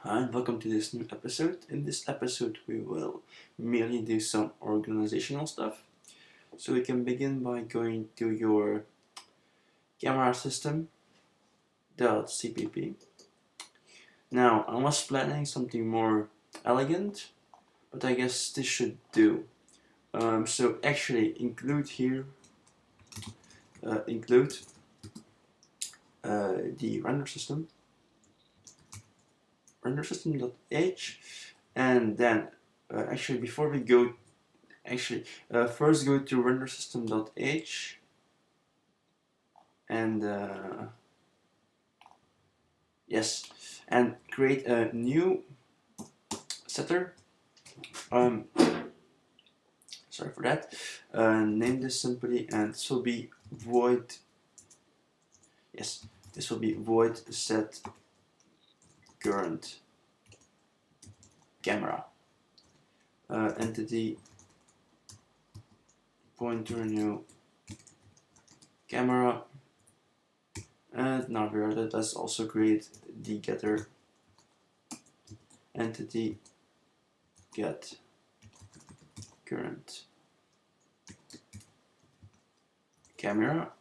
Hi and welcome to this new episode. In this episode we will merely do some organizational stuff. So we can begin by going to your camera system.cpp. Now I was planning something more elegant, but I guess this should do. So actually include here, include the render system.h, and then actually before we go first go to render system.h and yes, and create a new setter. Sorry for that. Name this simply, and this will be void. Yes, this will be void set current camera. Entity pointer new camera. And now we are that. Let's also create the getter entity get current camera.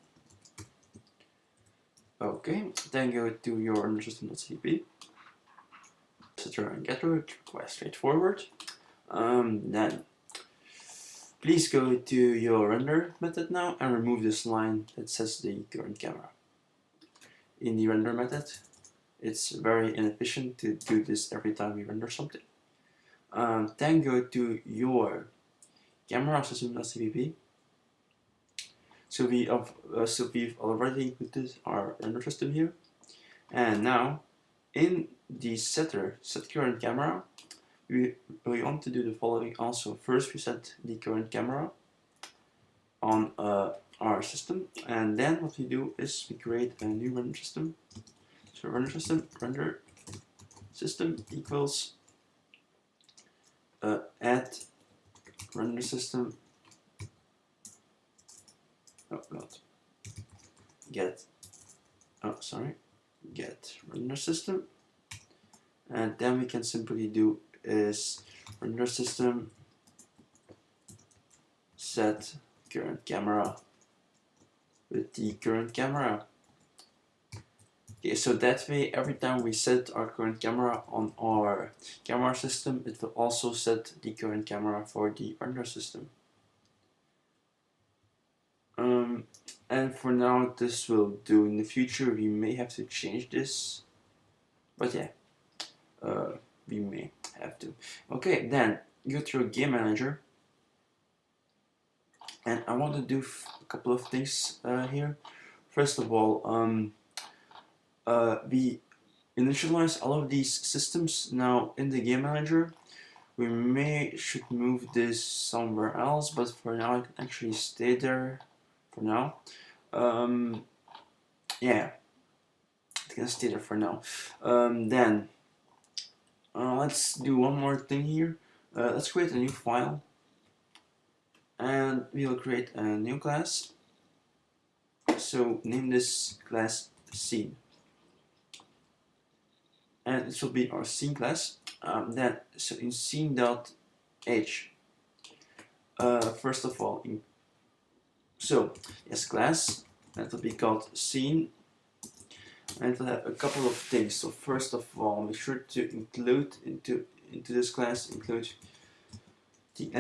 Okay, then go to your render system.cpp. Setter and getter, quite straightforward. Then please go to your render method now and remove this line that says the current camera. In the render method, it's very inefficient to do this every time we render something. Then go to your camera system.cpp. So we've already included our render system here, and now in the setter set current camera, we want to do the following also. First we set the current camera on our system, and then what we do is we create a new render system. So render system equals add render system, get render system, and then we can simply do is render system set current camera with the current camera. Okay, so that way every time we set our current camera on our camera system, it will also set the current camera for the render system. And for now this will do. In the future we may have to change this, but yeah, we may have to. Okay, then go to your game manager, and I want to do a couple of things here. First of all, we initialize all of these systems now in the game manager. We should move this somewhere else, but for now it can actually stay there for now. Yeah, it can stay there for now. Then let's do one more thing here. Let's create a new file, and we'll create a new class. So name this class scene, and this will be our scene class. Then so in scene.h, first of all, class, that will be called scene, and it will have a couple of things. So first of all, make sure to include into this class include the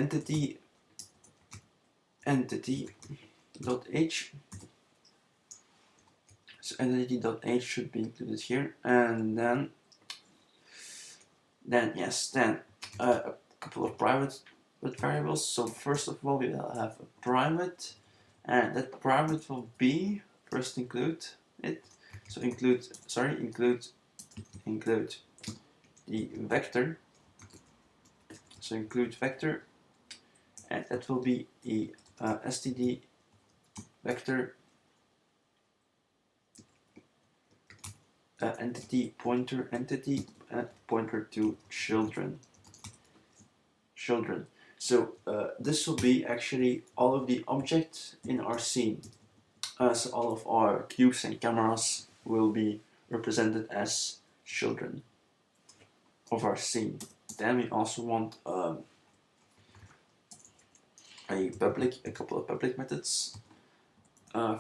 entity.h. So entity.h should be included here, and then a couple of private variables. So first of all, we will have a private, and that private will be first include it. So include the vector. So include vector, and that will be a std vector entity pointer to children. So this will be actually all of the objects in our scene. So all of our cubes and cameras will be represented as children. of our scene. Then we also want a couple of public methods.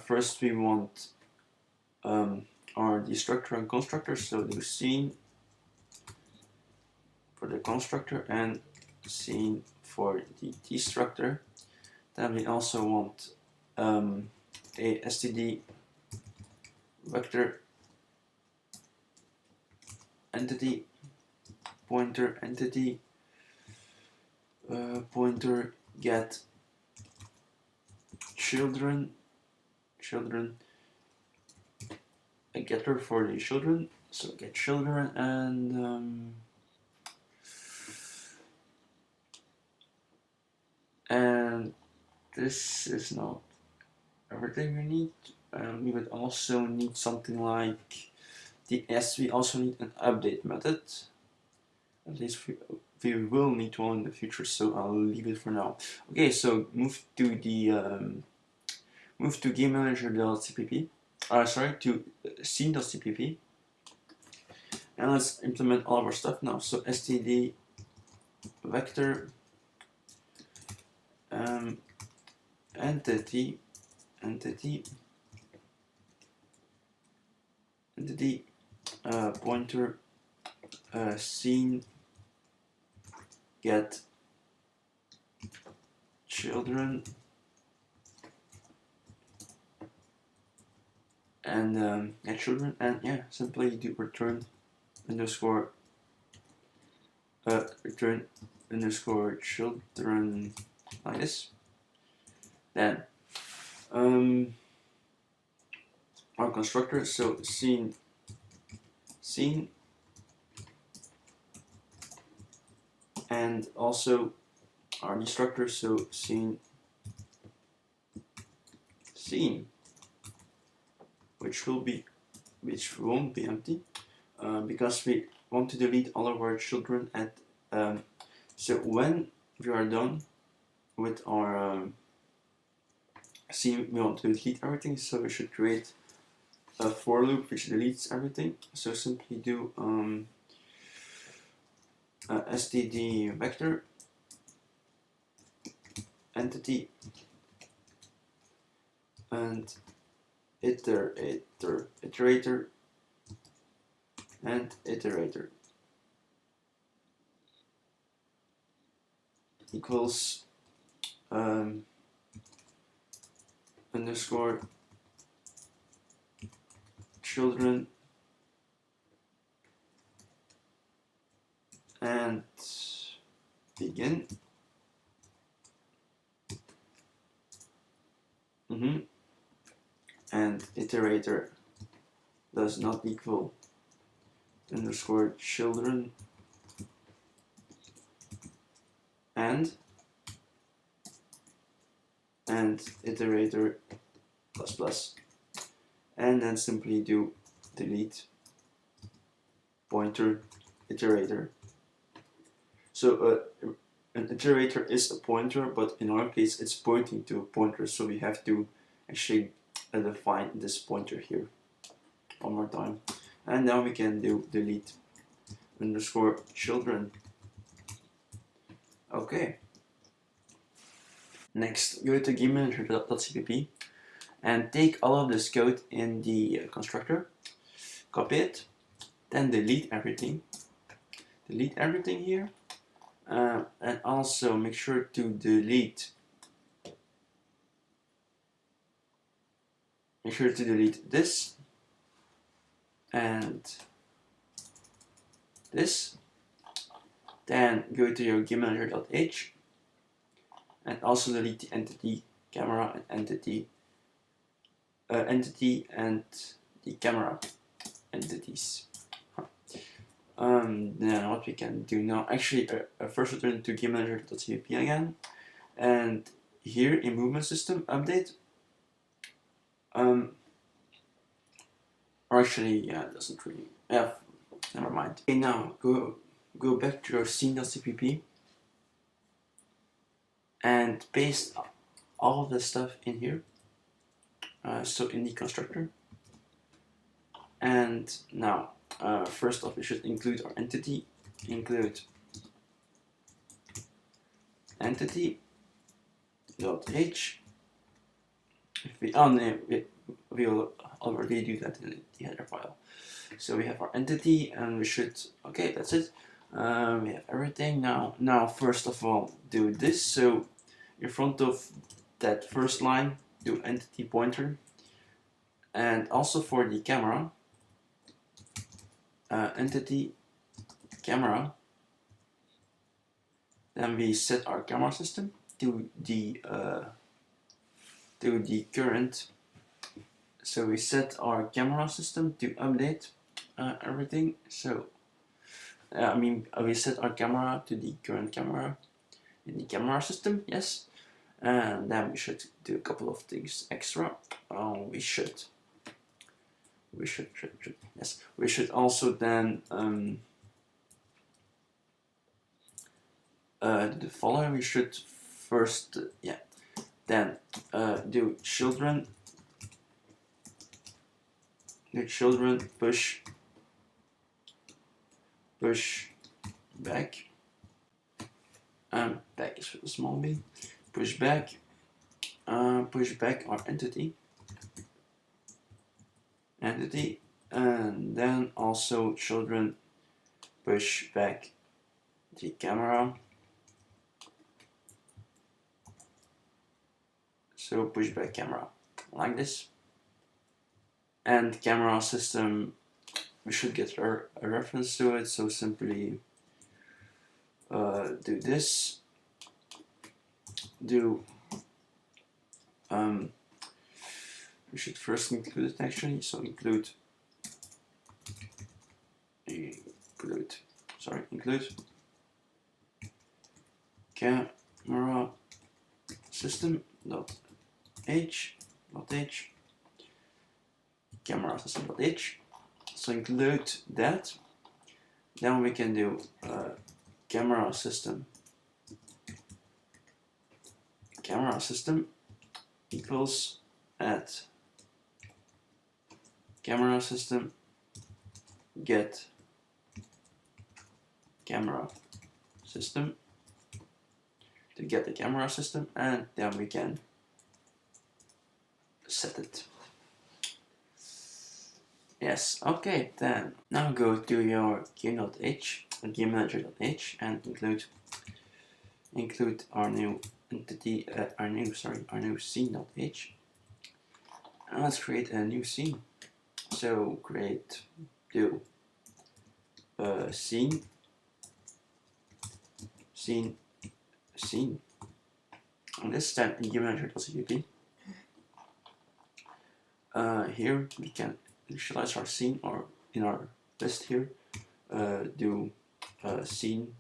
First we want our destructor and constructor, so do scene for the constructor and scene for the destructor. Then we also want a std vector entity pointer entity pointer get children a getter for the children, so get children, and this is not everything we need. We would also need something like we also need an update method. At least we will need one in the future, so I'll leave it for now. Okay, so move to GameManager.cpp. Sorry, to scene.cpp, and let's implement all of our stuff now. So std vector entity pointer scene get children, and get children, and yeah, simply do return underscore children like this. Then our constructor, so scene and also our destructor, so scene which won't be empty because we want to delete all of our children at so when we are done with our scene, we want to delete everything, so we should create a for loop which deletes everything. So simply do std vector entity and iterator and iterator equals underscore children and begin. And iterator does not equal underscore children and iterator plus plus, and then simply do delete pointer iterator. So an iterator is a pointer, but in our case it's pointing to a pointer, so we have to actually define this pointer here one more time. And now we can do delete underscore children. Okay. Next, go to GameManager.cpp and take all of this code in the constructor, copy it, then delete everything here, and also make sure to delete this and this. Then go to your GameManager.h and also delete the entity, camera, and entity and the camera entities. Then what we can do now, actually first return to GameManager.cpp again, and here in movement system update, or actually, yeah, it doesn't really, yeah, never mind. Okay, now go back to your scene.cpp and paste all of the stuff in here, so in the constructor. And now first off, we should include our entity include entity dot h. If we we'll already do that in the header file. So we have our entity, and we should, okay, that's it. We have everything now. Now, first of all, do this. So in front of that first line, do entity pointer, and also for the camera, entity camera. Then we set our camera system to the current. So we set our camera system to update everything. So we set our camera to the current camera in the camera system, yes. And then we should do a couple of things extra. We should also then do the following. We should first then do children push back. Back is with a small b. Push back our entity, and then also children push back the camera. So push back camera like this. And camera system, we should get a reference to it. So simply do this. We should first include it actually. So include camera system dot h camera system dot h. So include that. Then we can do camera system equals at camera system get camera system to get the camera system, and then we can set it. Yes, okay, then now go to your game.h manager.h and include our new entity, our new scene.h, and let's create a new scene. So do scene, and this time in game.manager.cpp. Here we can initialize our scene, or in our list here, do scene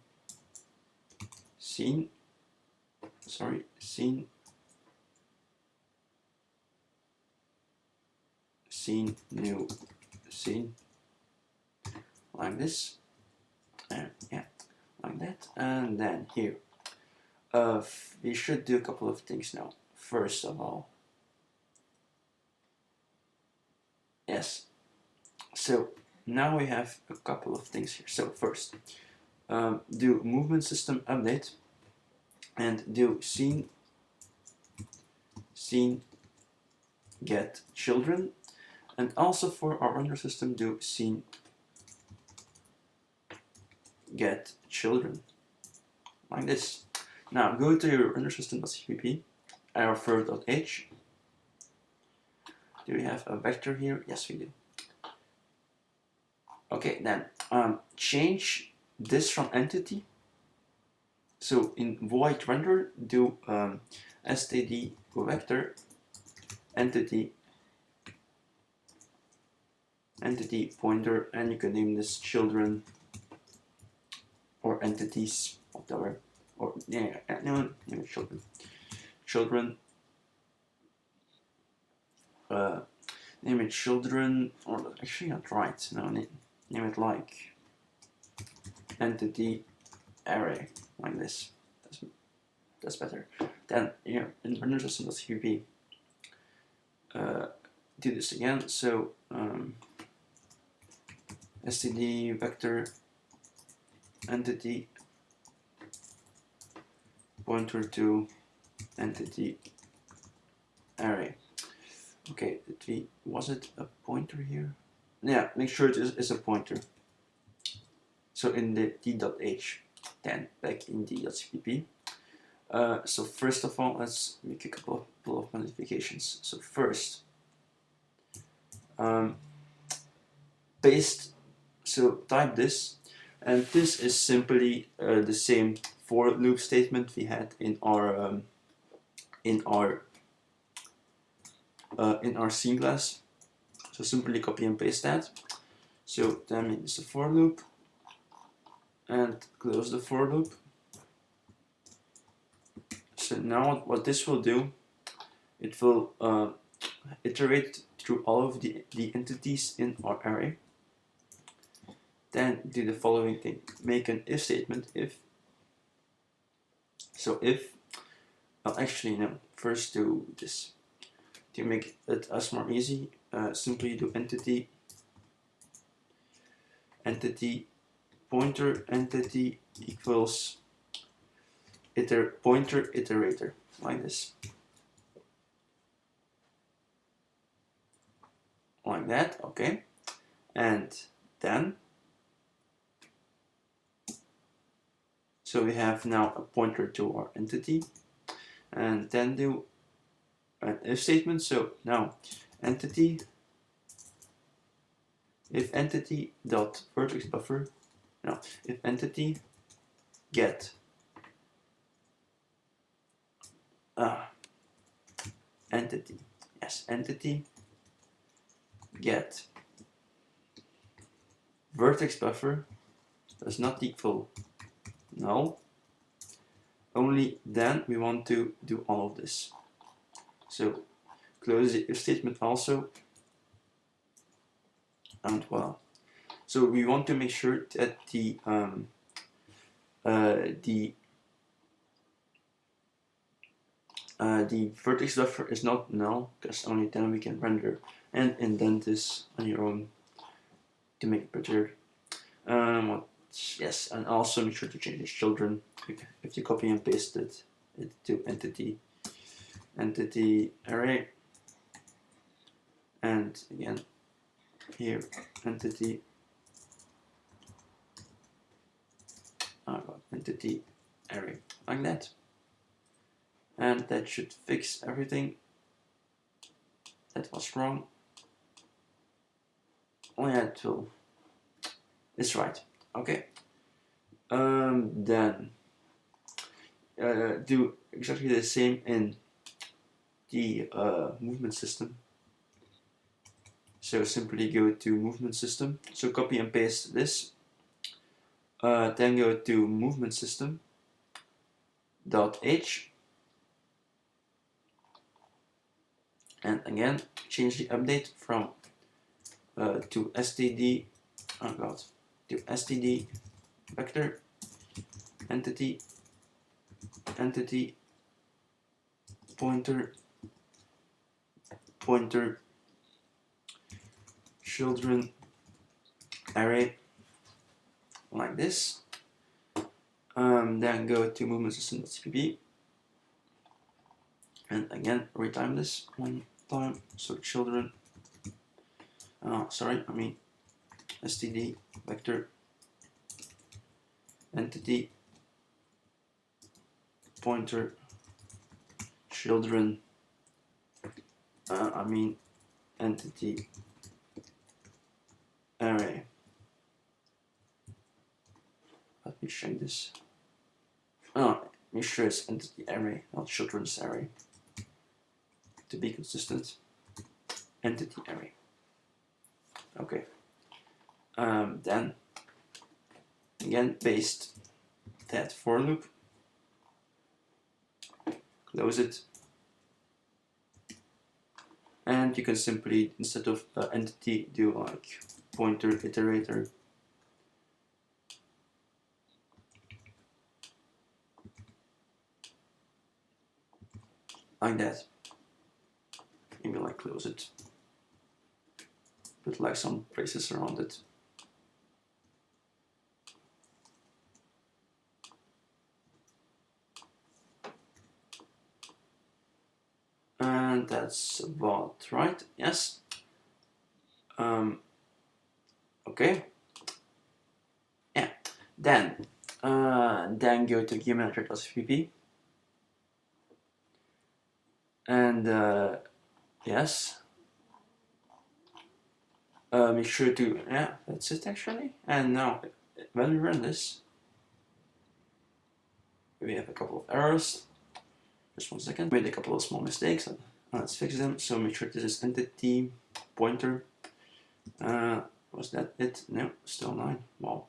new scene like this, and like that. And then here we should do a couple of things now. First of all, yes, so now we have a couple of things here. So first, do movement system update, and do scene get children, and also for our render system do scene get children like this. Now go to your render system.cpp, our_h. Do we have a vector here? Yes, we do. Okay, then change this from entity. So in void render, do std vector entity pointer, and you can name this children or entities, whatever, or name it children. Name it children, or actually not right. No, name it like entity array, like this. That's better. Then here in render system.cpp, do this again. So std vector entity pointer to entity array. Okay, was it a pointer here? Yeah, make sure it is a pointer. So in the d.h, then back in d.cpp. So first of all, let's make a couple of modifications. So first, paste. So type this, and this is simply the same for loop statement we had in our scene class. So simply copy and paste that. So then make this a for loop, and close the for loop. So now what this will do, it will iterate through all of the entities in our array. Then do the following thing: make an if statement. If so, if actually no. First do this to make it as more easy. Simply do entity pointer entity equals pointer iterator, like this, like that. Okay, and then so we have now a pointer to our entity, and then do an if statement. So now entity, if entity dot vertex buffer, no, if entity get entity, yes, entity get vertex buffer does not equal null, only then we want to do all of this. So close the if statement also, and well, so we want to make sure that the vertex buffer is not null, because only then we can render and indent this on your own to make it better. Yes, and also make sure to change the children if you copy and paste it to entity array, and again here entity entity array, like that, and that should fix everything that was wrong. Oh yeah, it's right. Okay. Then do exactly the same in the movement system. So simply go to movement system. So copy and paste this. Then go to movement system .h, and again change the update from to std. Oh god, to std vector entity pointer children array, like this. Then go to movement system.cpp, and again retime this one time. So children, sorry, I mean std vector entity pointer children, I mean entity array. Let me check this. Make sure it's entity array, not children's array. To be consistent, entity array. Okay. Then again paste that for loop, close it, and you can simply, instead of entity, do like pointer iterator. Like that. Maybe like close it. Put like some braces around it. and that's about right. Yes. Okay. Yeah. Then go to QManager.cpp and yes. Make sure to, yeah, that's it actually. And now when we run this, we have a couple of errors. Just 1 second. Made a couple of small mistakes. Let's fix them. So make sure this is entity pointer. Was that it? No, still 9. Wow.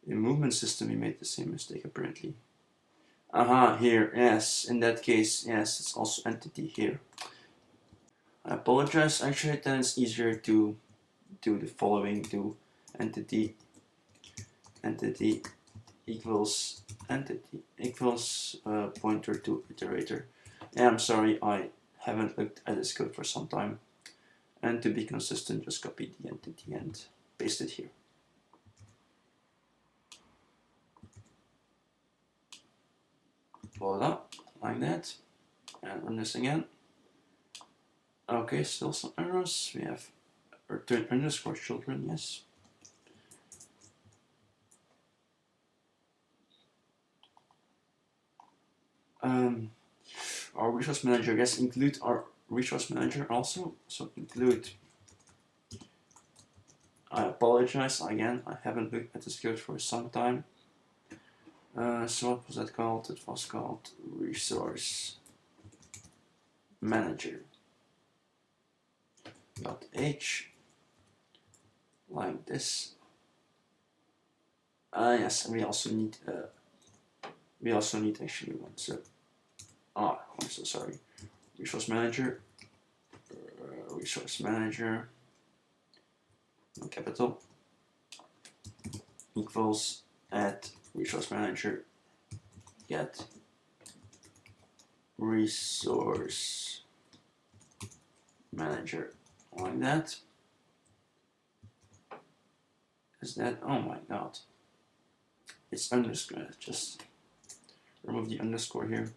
In movement system, we made the same mistake apparently. Aha, here, yes. In that case, yes, it's also entity here. I apologize. Actually, then it's easier to do the following: do entity equals pointer to iterator. Yeah, I'm sorry, I haven't looked at this code for some time. And to be consistent, just copy the entity and paste it here. Voila, like that. And run this again. Okay, still some errors. We have return underscore children, yes. Our resource manager, yes, include our resource manager also. So include. I apologize again, I haven't looked at this code for some time. So what was that called? It was called resource manager .h, like this. Yes, and we also need actually one. So I'm so sorry. Resource manager, no capital, equals at resource manager get resource manager, like that. Is that, oh my god, it's underscore. Just remove the underscore here.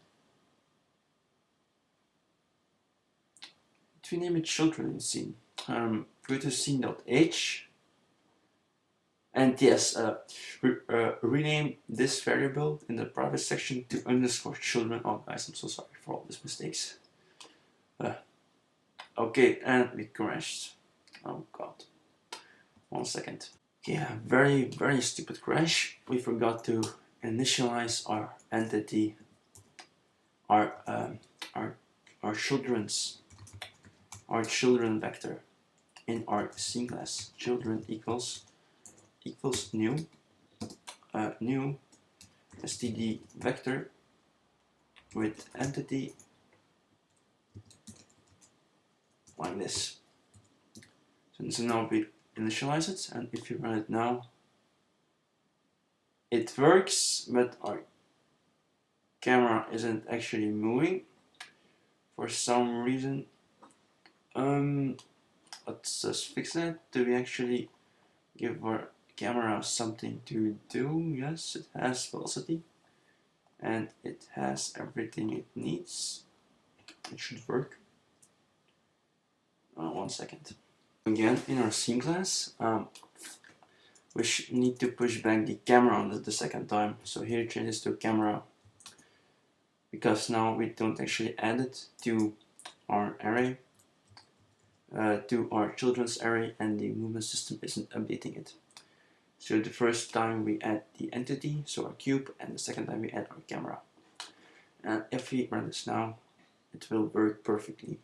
If we name it children in scene, go to scene.h, and yes, rename this variable in the private section to underscore children. Oh guys, I'm so sorry for all these mistakes. Okay, and we crashed. Oh god. 1 second. Yeah, very stupid crash. We forgot to initialize our entity, our children vector in our scene class. Children equals new std vector with entity, like this. So now we initialize it, and if you run it now, it works, but our camera isn't actually moving for some reason. Let's just fix that. Do we actually give our camera something to do? Yes, it has velocity and it has everything it needs. It should work. 1 second. Again, in our scene class, we need to push back the camera on the second time. So here change this to camera, because now we don't actually add it to our array, to our children's array, and the movement system isn't updating it. So the first time we add the entity, so our cube, and the second time we add our camera. And if we run this now, it will work perfectly.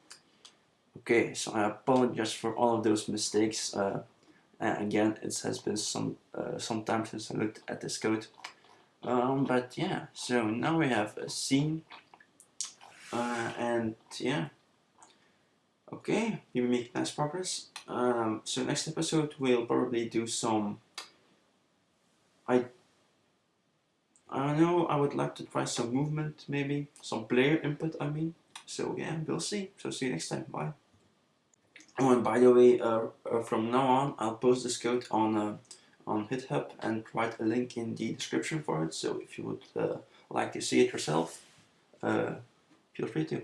Okay, so I apologize for all of those mistakes. Again, it has been some time since I looked at this code. But yeah, so now we have a scene, and yeah, okay, we make nice progress. So next episode we'll probably do some, I don't know, I would like to try some movement, maybe some player input, I mean. So yeah, we'll see. So see you next time. Bye. Oh, and by the way, from now on, I'll post this code on GitHub and provide a link in the description for it. So if you would like to see it yourself, feel free to.